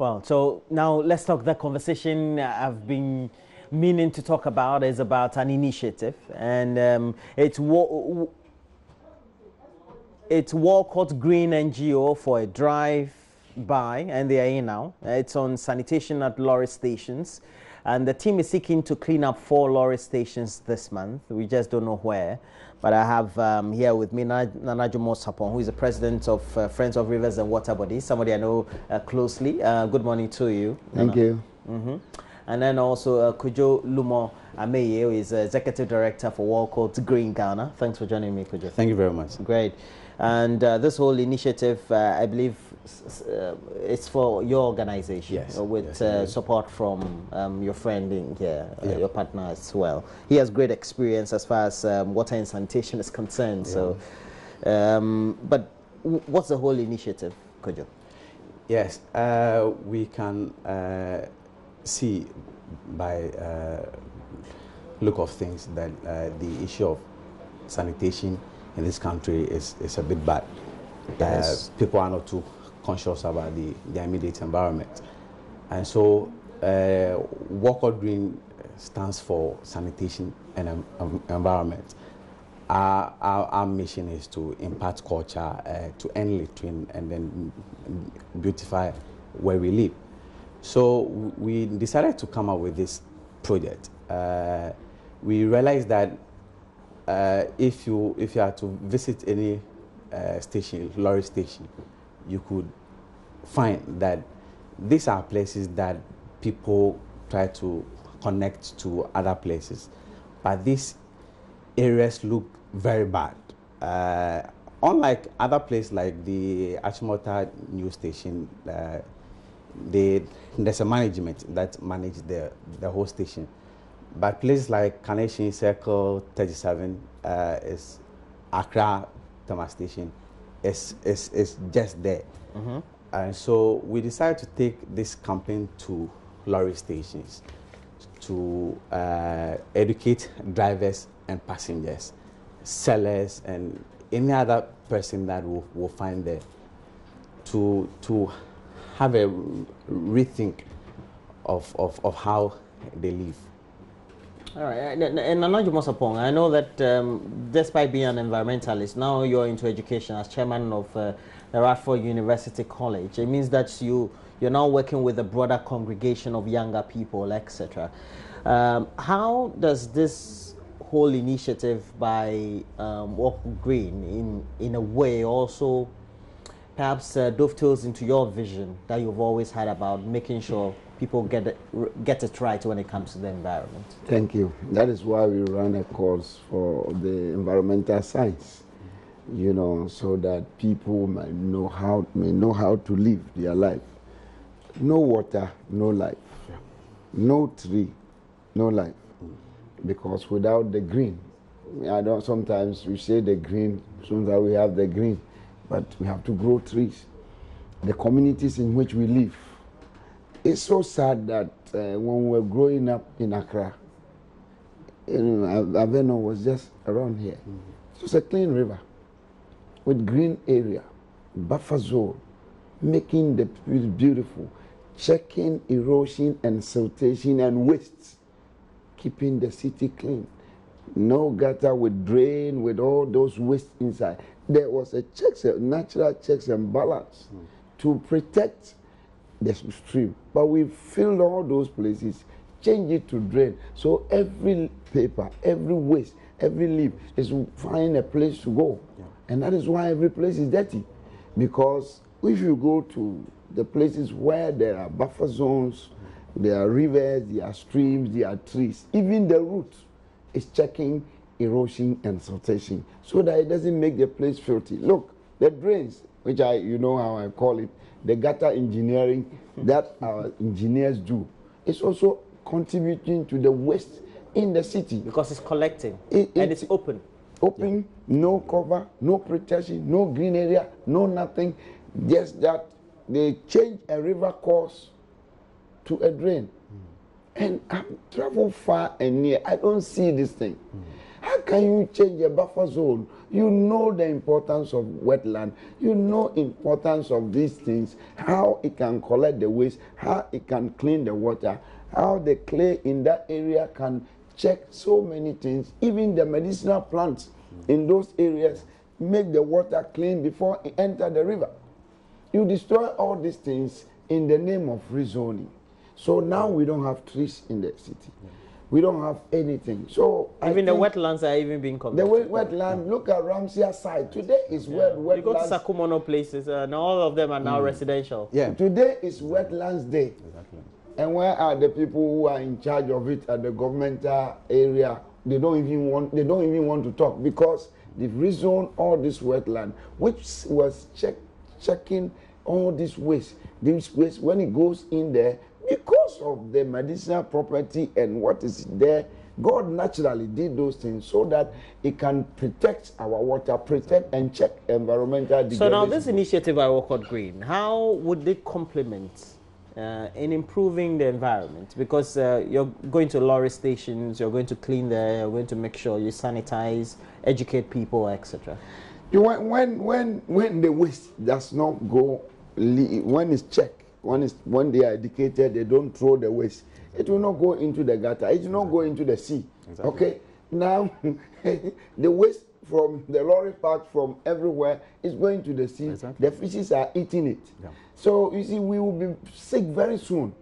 Well, so now let's talk. The conversation I've been meaning to talk about is about an initiative, and it's Walcott Green NGO for a drive-by, and they are in now. It's on sanitation at lorry stations, and the team is seeking to clean up 4 lorry stations this month. We just don't know where. But I have here with me Nanajo Mosapon, who is the president of Friends of Rivers and Water Bodies, somebody I know closely. Good morning to you. Thank you. And then also Kujo Lumo Ameye, who is executive director for Walcott Green Ghana. Thanks for joining me, Kujo. Thank you very much. Great. And this whole initiative, I believe, it's for your organization, yes, with yes, support from your friend in here, your partner as well. He has great experience as far as water and sanitation is concerned. So, but what's the whole initiative, Kojo? Yes, we can see by look of things that the issue of sanitation in this country is a bit bad. Yes. People are not too conscious about the immediate environment. And so Walcott Green stands for sanitation and environment. Our mission is to impart culture, to end littering, and then beautify where we live. So we decided to come up with this project. We realized that if you are to visit any station, lorry station, you could find that these are places that people try to connect to other places, but these areas look very bad. Unlike other places like the Achimota news station, there's a management that manages the whole station. But places like Carnation Circle 37 is Accra Thermal Station. It's just there. And so we decided to take this campaign to lorry stations to educate drivers and passengers, sellers, and any other person that will find there to have a rethink of how they live. All right, and Nanajo Mosapong, I know that despite being an environmentalist, now you're into education as chairman of the Radford University College. It means that you're now working with a broader congregation of younger people, etc. How does this whole initiative by Walcott Green, in a way, also perhaps dovetails into your vision that you've always had about making sure people get it right when it comes to the environment? Thank you. That is why we run a course for the environmental science, you know, so that people might know how to live their life. No water, no life. No tree, no life. Because without the green, sometimes we say the green, sometimes we have the green, but we have to grow trees. The communities in which we live. It's so sad that when we were growing up in Accra, Aveno was just around here. It was a clean river with green area, buffer zone, making the place beautiful, checking erosion and siltation and waste, keeping the city clean. No gutter with drain with all those waste inside. There was a natural checks and balance to protect the stream, but we filled all those places, change it to drain. So every paper, every waste, every leaf is find a place to go. And that is why every place is dirty. Because if you go to the places where there are buffer zones, there are rivers, there are streams, there are trees, even the root is checking erosion and siltation so that it doesn't make the place filthy. Look, the drains, which you know how I call it, the gutter engineering that our engineers do, is also contributing to the waste in the city. Because it's collecting and it's open. Open, no cover, no protection, no green area, no nothing. Just that they change a river course to a drain. And I've traveled far and near. I don't see this thing. How can you change a buffer zone? You know the importance of wetland. You know importance of these things, how it can collect the waste, how it can clean the water, how the clay in that area can check so many things. Even the medicinal plants in those areas make the water clean before it enter the river. You destroy all these things in the name of rezoning. So now we don't have trees in the city. We don't have anything. So even the wetlands are even being converted. The wetland, look at Ramsey side. Today is wetlands. You go to Sakumono places and all of them are now residential. Yeah. Today is wetlands day. Exactly. And where are the people who are in charge of it at the governmental area? They don't even want to talk because they've rezoned all this wetland, which was checking all this waste. This waste, when it goes in there, because of the medicinal property and what is there, God naturally did those things so that it can protect our water, protect and check environmental degradation. So now this initiative by Walcott Green, how would it complement in improving the environment? Because you're going to lorry stations, you're going to clean there, you're going to make sure you sanitize, educate people, etc. When the waste does not go, when it's checked, when they are educated, they don't throw the waste. It will not go into the gutter. It will not go into the sea. Exactly. Okay. Now, the waste from the lorry park from everywhere is going to the sea. Exactly. The fishes are eating it. Yeah. So you see, we will be sick very soon.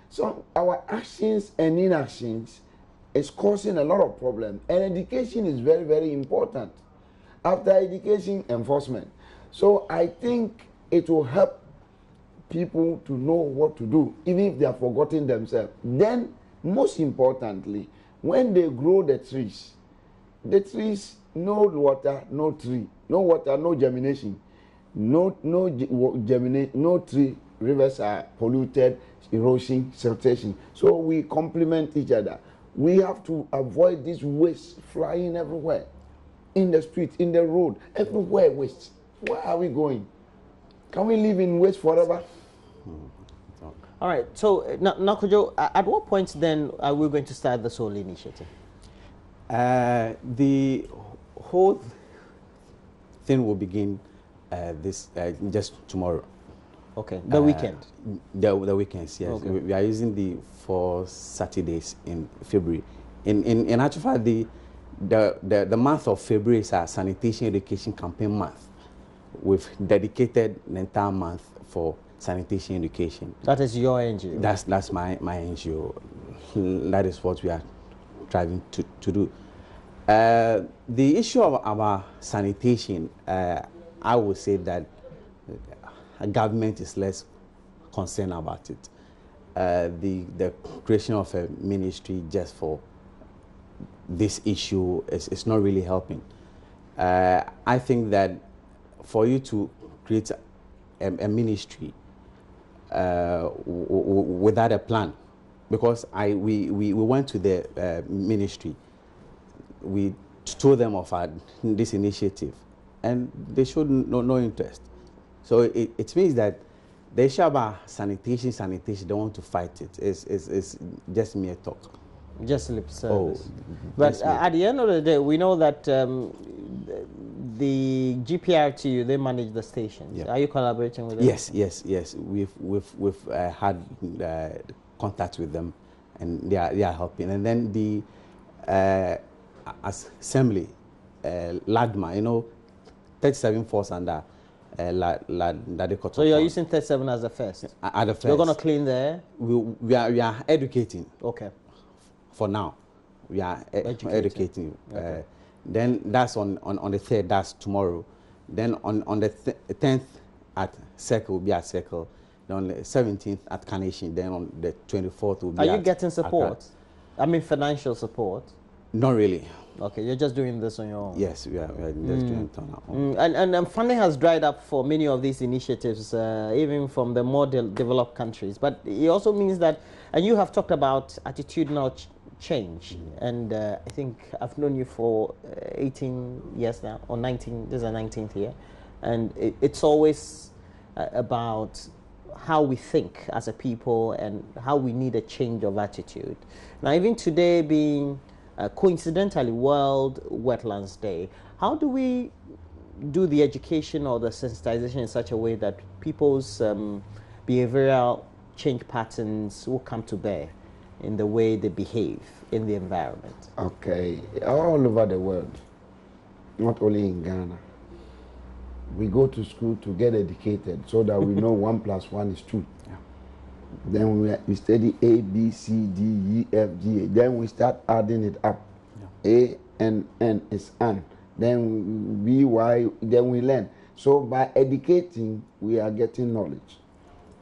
So our actions and inactions is causing a lot of problems. And education is very, very important. After education, enforcement. So I think it will help people to know what to do, even if they are forgotten themselves. Then, most importantly, when they grow the trees, no water, no tree, no water, no germination, no tree, rivers are polluted, erosion, siltation. So we complement each other. We have to avoid this waste flying everywhere, in the street, in the road, everywhere waste. Where are we going? Can we live in waste forever? All right. So, Nakojo, at what point then are we going to start this whole initiative? The whole thing will begin just tomorrow. Okay. The weekend? The weekends, yes. Okay. We are using the 4 Saturdays in February. In actual fact, the month of February is our sanitation education campaign month. We've dedicated the entire month for sanitation education. That is your NGO? That's my NGO. That is what we are striving to do. The issue of our sanitation, I would say that government is less concerned about it. The creation of a ministry just for this issue is not really helping. I think that for you to create a ministry without a plan, because we went to the ministry, we told them of this initiative, and they showed no interest. So it means that the issue about sanitation, they want to fight it. It's just mere talk. Just lip service. But at the end of the day, we know that the GPRTU, they manage the stations. Yeah. Are you collaborating with them? Yes. We've had contact with them, and they are helping. And then the assembly, LADMA, 37 falls under LADMA. So you're using 37 as the first? At the first. You're going to clean there? We are educating. Okay. For now, we are educating. Okay. Then that's on the 3rd, that's tomorrow. Then on the 10th at Circle, will be at Circle. Then on the 17th at Carnation. Then on the 24th will be Are you getting support? I mean financial support? Not really. Okay, you're just doing this on your own? Yes, we are just doing it on our own. And funding has dried up for many of these initiatives, even from the more developed countries. But it also means that, and you have talked about attitudinal change, and I think I've known you for 18 years now, or 19, this is our 19th year, and it's always about how we think as a people and how we need a change of attitude. Now, even today being coincidentally World Wetlands Day. How do we do the education or the sensitization in such a way that people's behavioral change patterns will come to bear in the way they behave in the environment? Okay, all over the world, not only in Ghana. We go to school to get educated so that we know 1 + 1 is 2. Yeah. Then we study A, B, C, D, E, F, G. Then we start adding it up. Yeah. A and N is an. Then B, Y, then we learn. So by educating, we are getting knowledge.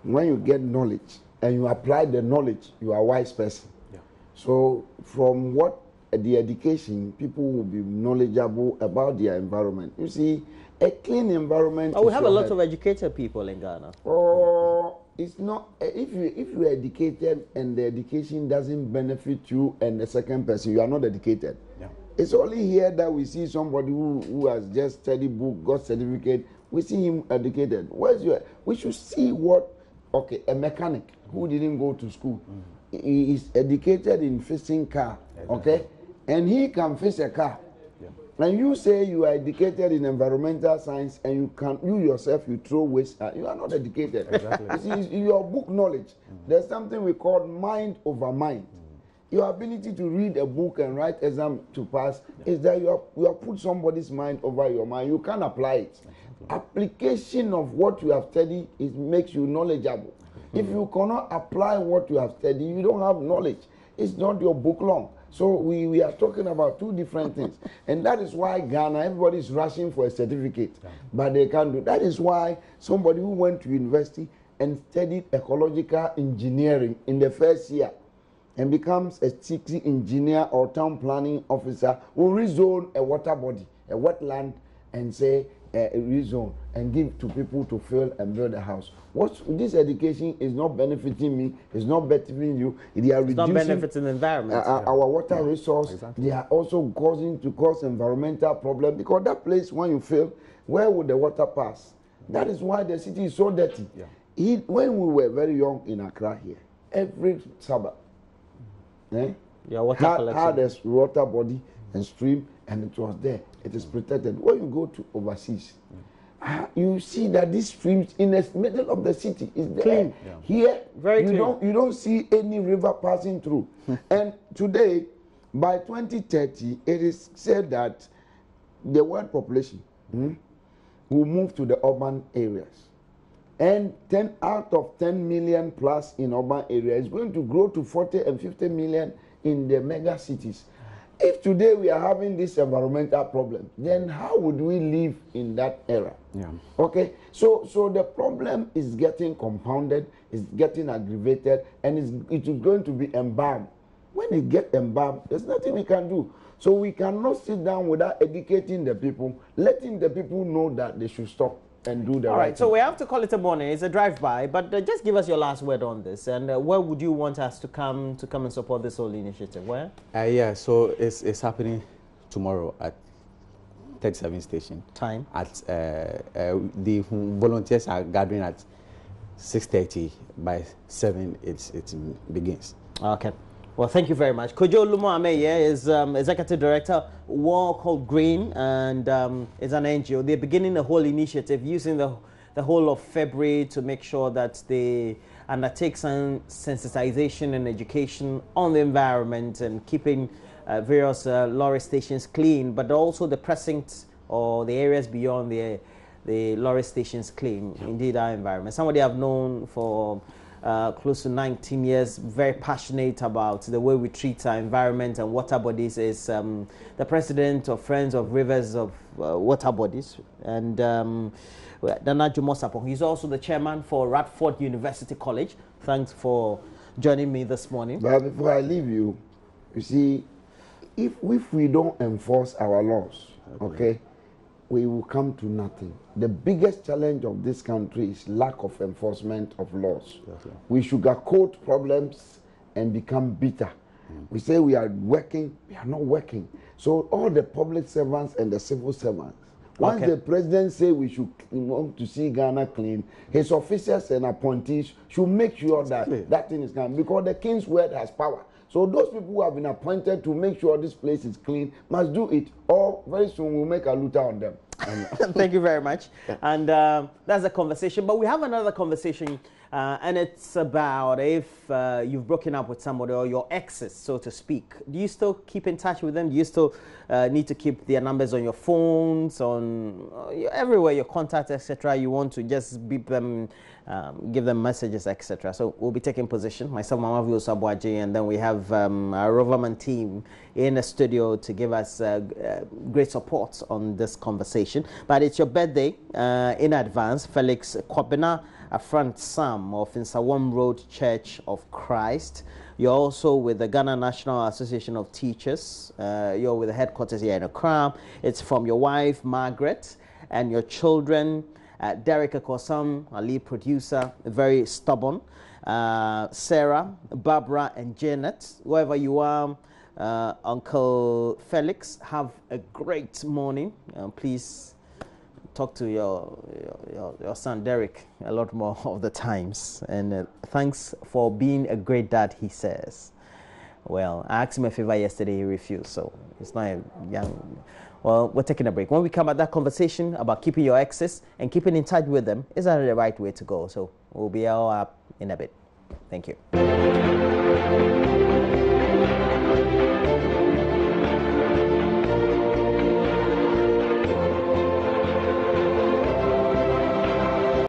When you get knowledge and you apply the knowledge, you are a wise person. Yeah. So from what the education, people will be knowledgeable about their environment. You see, a clean environment. Oh, we have a lot of educated people in Ghana. Oh, it's not. If you are educated and the education doesn't benefit you and the second person, you are not educated. Yeah. It's only here that we see somebody who has just studied book, got certificate. We see him educated. Where's your? We should see what. Okay, a mechanic who didn't go to school, he is educated in fixing car. Okay, and he can fix a car. And you say you are educated in environmental science and you yourself throw waste. You are not educated. Exactly. You see, your book knowledge. There's something we call mind over mind. Your ability to read a book and write exam to pass is that you have put somebody's mind over your mind. You can't apply it. Application of what you have studied makes you knowledgeable. If you cannot apply what you have studied, you don't have knowledge. It's not your book long. So we are talking about two different things. And that is why Ghana, everybody is rushing for a certificate, but they can't do. That is why somebody who went to university and studied ecological engineering in the first year and becomes a city engineer or town planning officer will rezone a water body, a wetland, and say rezone and give to people to fill and build a house. This education is not benefiting me, it's not benefiting you. They are it's not benefiting the environment. Our water resource. Exactly. They are also cause environmental problem, because that place when you fill, where would the water pass? That is why the city is so dirty. Yeah. When we were very young in Accra here, every suburb had a water body and stream, and it was there. It is protected. When you go to overseas, you see that these streams in the middle of the city is there. Clean. Yeah. Here, very clean. You don't see any river passing through. And today, by 2030, it is said that the world population will move to the urban areas. And 10 out of 10 million plus in urban areas is going to grow to 40 and 50 million in the mega cities. If today we are having this environmental problem, then how would we live in that era? Yeah. Okay. So the problem is getting compounded, it's getting aggravated, and it is going to be embalmed. When it gets embalmed, there's nothing we can do. So we cannot sit down without educating the people, letting the people know that they should stop and do the right thing. So we have to call it a morning. It's a drive-by, but just give us your last word on this. And where would you want us to come and support this whole initiative? Where? Yeah, so it's happening tomorrow at 37 station. Time? At the volunteers are gathering at 6:30. By 7, it begins. Okay. Well, thank you very much. Kojo Lumo-Ameye is Executive Director, War Called Green, and is an NGO. They're beginning a whole initiative using the whole of February to make sure that they undertake some sensitization and education on the environment and keeping various lorry stations clean, but also the precinct or the areas beyond the lorry stations clean, indeed our environment. Somebody I've known for close to 19 years, very passionate about the way we treat our environment and water bodies, is the president of Friends of Rivers of Water Bodies, and Dana Jumosapong. He's also the chairman for Radford University College. Thanks for joining me this morning. But before I leave you, you see, if we don't enforce our laws, okay, we will come to nothing. The biggest challenge of this country is lack of enforcement of laws. Okay. We sugarcoat problems and become bitter. We say we are working, we are not working. So all the public servants and the civil servants, once the president say we should want to see Ghana clean, his officers and appointees should make sure that that thing is done, because the king's word has power. So those people who have been appointed to make sure this place is clean must do it, or very soon we'll make a looter on them. Thank you very much. And that's a conversation. But we have another conversation, and it's about if you've broken up with somebody or your exes, so to speak. Do you still keep in touch with them? Do you still need to keep their numbers on your phones, on everywhere, your contacts, etc.? You want to just beep them, give them messages, etc. So we'll be taking position. Myself, Mama Vio Sabwaji, and then we have our Roverman team in the studio to give us great support on this conversation. But it's your birthday in advance. Felix Kwabena, a front Sam of Insawam Road Church of Christ. You're also with the Ghana National Association of Teachers. You're with the headquarters here in Accra. It's from your wife, Margaret, and your children, Derek Akosam, a lead producer, very stubborn, Sarah, Barbara, and Janet. Wherever you are, Uncle Felix, have a great morning. Please talk to your son Derek a lot more of the times. And thanks for being a great dad, he says. Well, I asked him a favor yesterday, he refused, so it's not a young... Well, we're taking a break. When we come at that conversation about keeping your exes and keeping in touch with them, is that the right way to go? So we'll be all up in a bit. Thank you.